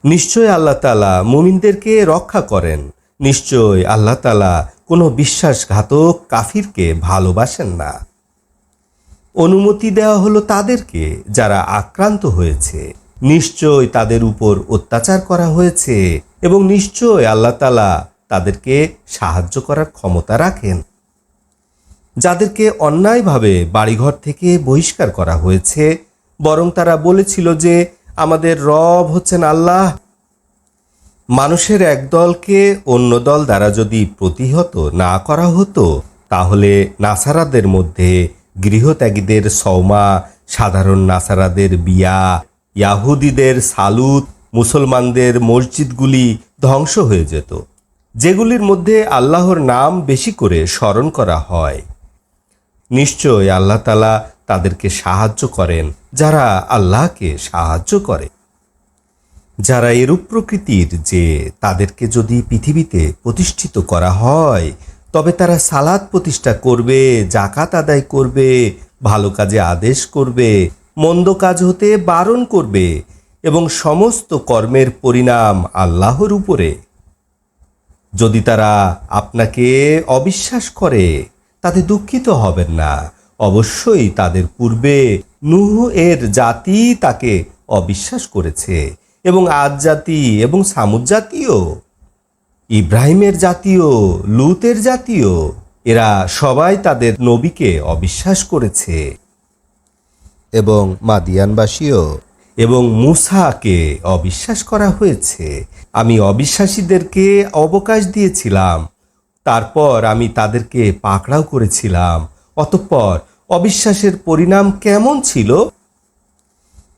নিশ্চয় আল্লাহ তাআলা মুমিনদেরকে রক্ষা করেন। নিশ্চয় আল্লাহ তাআলা কোনো বিশ্বাসঘাতক কাফিরকে ভালোবাসেন না। অনুমতি দেওয়া হলো তাদেরকে যারা আক্রান্ত হয়েছে। নিশ্চয় তাদের উপর অত্যাচার করা হয়েছে এবং নিশ্চয় আল্লাহ তাআলা তাদেরকে সাহায্য করার ক্ষমতা রাখেন। যাদেরকে অন্যায়ভাবে বাড়িঘর থেকে বহিষ্কার করা হয়েছে, বরং তারা বলেছিল যে আমাদের রব হচ্ছেন আল্লাহ। মানুষের এক দলকে অন্য দল দ্বারা যদি প্রতিহত না করা হতো, তাহলে নাসারাদের মধ্যে গৃহত্যাগীদের সওমা, সাধারণ নাসারাদের বিয়া, ইয়াহুদীদের সালুত, মুসলমানদের মসজিদগুলি ধ্বংস হয়ে যেত, যেগুলির মধ্যে আল্লাহর নাম বেশি করে স্মরণ করা হয়। নিশ্চয় আল্লাহ তাআলা তাদেরকে সাহায্য করেন যারা আল্লাহকে সাহায্য করে। যারা এরূপ প্রকৃতির যে তাদেরকে যদি পৃথিবীতে প্রতিষ্ঠিত করা হয়, তবে তারা সালাত প্রতিষ্ঠা করবে, জাকাত আদায় করবে, ভালো কাজে আদেশ করবে, মন্দ কাজ হতে বারণ করবে এবং সমস্ত কর্মের পরিণাম আল্লাহর উপরে। যদি তারা আপনাকে অবিশ্বাস করে, তাতে দুঃখিত হবেন না। অবশ্যই তাদের পূর্বে নূহ এর জাতি তাকে অবিশ্বাস করেছে এবং আদ জাতি এবং সামুদ জাতীয়, ইব্রাহিমের জাতীয়, লুতের জাতীয়, এরা সবাই তাদের নবীকে অবিশ্বাস করেছে। এবং মাদিয়ানবাসীও এবং মূসাকে অবিশ্বাস করা হয়েছে। আমি অবিশ্বাসীদেরকে অবকাশ দিয়েছিলাম, তারপর আমি তাদেরকে পাকড়াও করেছিলাম। অতঃপর অবিশ্বাসের পরিণাম কেমন ছিল?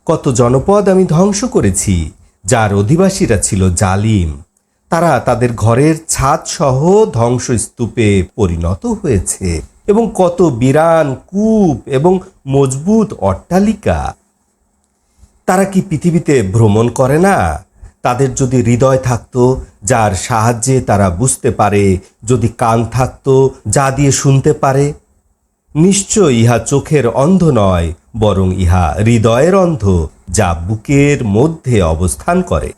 কত জনপদ আমি ধ্বংস করেছি যার অধিবাসীরা ছিল জালিম। তারা তাদের ঘরের ছাদ সহ ধ্বংসস্তূপে পরিণত হয়েছে এবং কত বিরান কূপ এবং মজবুত অট্টালিকা। তারা কি পৃথিবীতে ভ্রমণ করে না? তাদের যদি হৃদয় থাকতো যার সাহায্যে তারা বুঝতে পারে, যদি কান থাকতো যা দিয়ে শুনতে পারে। নিশ্চয় ইহা চোখের অন্ধ নয়, বরং ইহা হৃদয়ের অন্ধ, যা বুকের মধ্যে অবস্থান করে।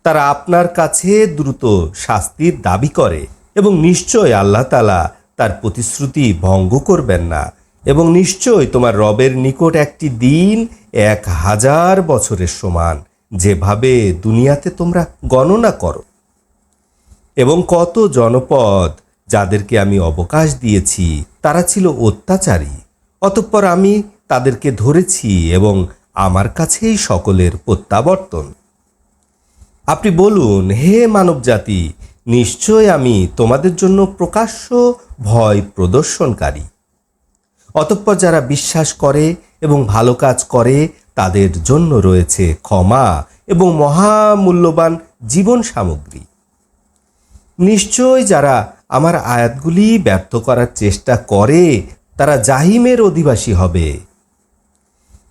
তারা আপনার কাছে দ্রুত শাস্তির দাবি করে এবং নিশ্চয় আল্লাহ তাআলা তার প্রতিশ্রুতি ভঙ্গ করবেন না। এবং নিশ্চয় তোমার রবের নিকট একটি দিন 1000 বছরের সমান, যেভাবে দুনিয়াতে তোমরা গণনা করো। এবং কত জনপদ যাদেরকে আমি অবকাশ দিয়েছি, তারা ছিল অত্যাচারী। অতঃপর আমি তাদেরকে ধরেছি এবং আমার কাছেই সকলের প্রত্যাবর্তন। আপনি বলুন, হে মানবজাতি, নিশ্চয় আমি তোমাদের জন্য প্রকাশ্য ভয় প্রদর্শনকারী। অতঃপর যারা বিশ্বাস করে এবং ভালো কাজ করে, তাদের জন্য রয়েছে ক্ষমা এবং মহামূল্যবান জীবন সামগ্রী। নিশ্চয় যারা আমার আয়াতগুলি ব্যর্থ করার চেষ্টা করে, তারা জাহিমের অধিবাসী হবে।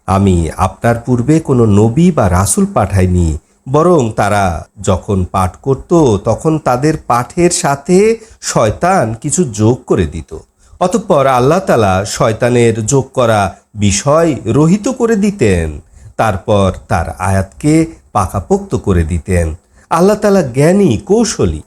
আমি আপনার পূর্বে কোনো নবী বা রাসূল পাঠাইনি, বরং তারা যখন পাঠ করত তখন তাদের পাঠের সাথে শয়তান কিছু যোগ করে দিত। অতঃপর আল্লাহ তাআলা শয়তানের যোগ করা বিষয় রহিত করে দিতেন, তারপর তার আয়াতকে পাকাপোক্ত করে দিতেন। আল্লাহ তাআলা জ্ঞানী, কৌশলী।